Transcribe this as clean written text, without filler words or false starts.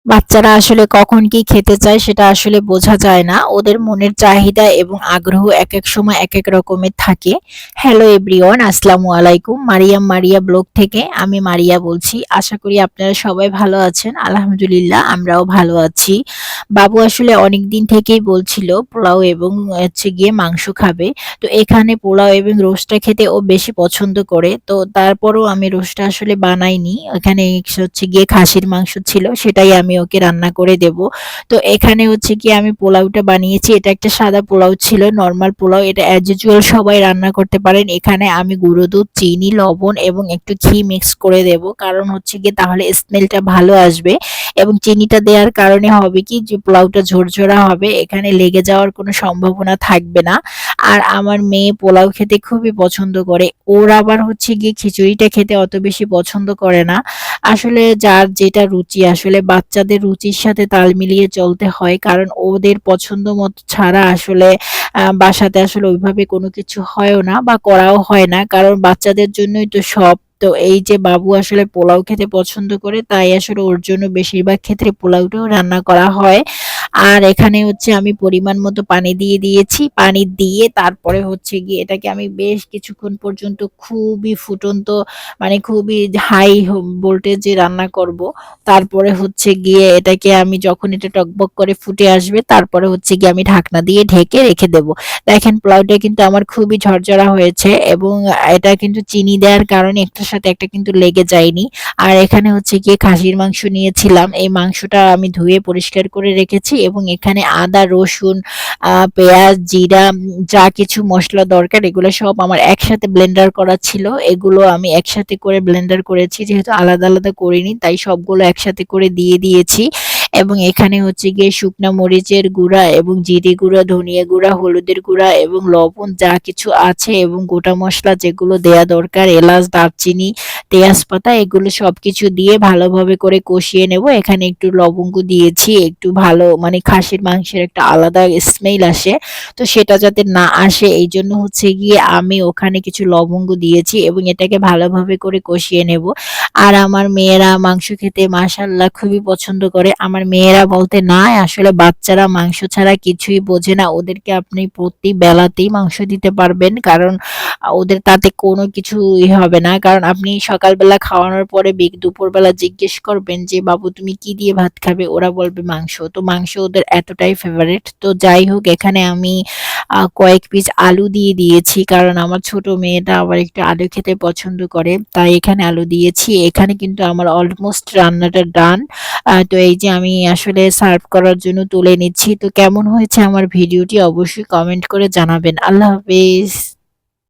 বাচ্চারা আসলে কখন কি খেতে চায় সেটা আসলে বোঝা যায় না। ওদের মনের চাহিদা এবং আগ্রহ একেক সময় একেক রকমের থাকে। হ্যালো এভরিওয়ান, আসসালামু আলাইকুম। মারিয়া ব্লগ থেকে আমি মারিয়া বলছি। আশা করি আপনারা সবাই ভালো আছেন। আলহামদুলিল্লাহ আমরাও ভালো আছি। বাবু আসলে অনেকদিন থেকেই বলছিল পোলাও এবং হচ্ছে গিয়ে মাংস খাবে। তো এখানে পোলাও এবং রোস্টটা খেতে ও বেশি পছন্দ করে। তো তারপরও আমি রোস্টটা আসলে বানাইনি। এখানে হচ্ছে গিয়ে খাসির মাংস ছিল, সেটাই আমি ওকে রান্না করে দেব। তো এখানে হচ্ছে গিয়ে আমি পোলাওটা বানিয়েছি। এটা একটা সাদা পোলাও ছিল, নরমাল পোলাও। এটা অ্যাজ ইউজুয়াল সবাই রান্না করতে পারেন। এখানে আমি গুঁড়ো দুধ, চিনি, লবণ এবং একটু ঘি মিক্স করে দেব। কারণ হচ্ছে গিয়ে তাহলে স্মেলটা ভালো আসবে এবং চিনিটা দেওয়ার কারণে হবে কি যে পোলাওটা ঝরঝরা হবে, এখানে লেগে যাওয়ার কোনো সম্ভাবনা থাকবে না। আর আমার মেয়ে পোলাও খেতে খুবই পছন্দ করে। ওর আবার হচ্ছে গিয়ে খিচুড়িটা খেতে অত বেশি পছন্দ করে না। আসলে যার যেটা রুচি, আসলে বাচ্চাদের রুচির সাথে তাল মিলিয়ে চলতে হয়। কারণ ওদের পছন্দ মতো ছাড়া আসলে বাসাতে আসলে ওইভাবে কোনো কিছু হয়ও না বা করাও হয় না। কারণ বাচ্চাদের জন্যই তো সব। তো এই যে বাবু আসলে পোলাও খেতে পছন্দ করে, তাই আসলে ওর জন্য বেশিরভাগ ক্ষেত্রে পোলাওটাও রান্না করা হয়। আর এখানে হচ্ছে আমি পরিমাণ মতো পানি দিয়ে দিয়েছি। পানি দিয়ে তারপরে হচ্ছে গিয়ে এটাকে আমি বেশ কিছুক্ষণ পর্যন্ত খুবই ফুটন্ত, মানে খুবই হাই ভোল্টেজে রান্না করব। তারপরে হচ্ছে গিয়ে এটাকে আমি যখন এটা টকবক করে ফুটে আসবে, তারপরে হচ্ছে গিয়ে আমি ঢাকনা দিয়ে ঢেকে রেখে দেব। দেখেন পোলাওটা কিন্তু আমার খুবই ঝরঝরা হয়েছে এবং এটা কিন্তু চিনি দেওয়ার কারণে একটার সাথে একটা কিন্তু লেগে যায়নি। আর এখানে হচ্ছে গিয়ে খাসির মাংস নিয়েছিলাম। এই মাংসটা আমি ধুয়ে পরিষ্কার করে রেখেছি এবং এখানে আদা, রসুন, পেঁয়াজ, জিরা, যা কিছু মসলা দরকার এগুলো সব আমার একসাথে ব্লেন্ডার করা ছিল। এগুলো আমি একসাথে করে ব্লেন্ডার করেছি। যেহেতু আলাদা, আলাদা করিনি তাই সবগুলো একসাথে করে দিয়ে দিয়েছি। এবং এখানে হচ্ছে গিয়ে শুকনা মরিচের গুঁড়া এবং জিরে গুঁড়া, ধনিয়া গুঁড়া, হলুদের গুঁড়া এবং লবণ যা কিছু আছে এবং গোটা মসলা যেগুলো দেয়া দরকার, এলাচ, দারচিনি, তেজপাতা, এগুলো সবকিছু দিয়ে ভালোভাবে করে কষিয়ে নেব। এখানে একটু লবঙ্গ দিয়েছি, একটু ভালো মানে খাসির মাংসের একটা আলাদা স্মেল আসে। তো সেটা যাতে না আসে এই জন্য হচ্ছে গিয়ে আমি ওখানে কিছু লবঙ্গ দিয়েছি এবং এটাকে ভালোভাবে করে কষিয়ে নেব। আর আমার মেয়েরা মাংস খেতে মাশাআল্লাহ খুবই পছন্দ করে। আমার মেয়েরা বলতে নাই, আসলে বাচ্চারা মাংস ছাড়া কিছুই বোঝে না। ওদেরকে আপনি প্রতি বেলাতেই মাংস দিতে পারবেন। কারণ ওদের তাতে কোনো কিছুই হবে না। কারণ আপনি সকালবেলা খাওয়ানোর পরে দুপুরবেলা জিজ্ঞেস করবেন যে, "বাবু তুমি কি দিয়ে ভাত খাবে?" ওরা বলবে মাংস। তো মাংস ওদের এতটাই ফেভারিট। তো যাই হোক এখানে আমি কয়েক পিস আলু দিয়ে দিয়েছি। কারণ আমার ছোট মেয়েটা আবার একটু আলু খেতে পছন্দ করে। তাই এখানে আলু দিয়েছি। এখানে কিন্তু আমার অলমোস্ট রান্নাটা ডান। তো এই যে আমি আসলে সার্ভ করার জন্য তুলে নিচ্ছি। তো কেমন হয়েছে আমার ভিডিওটি অবশ্যই কমেন্ট করে জানাবেন। আল্লাহ হাফেজ।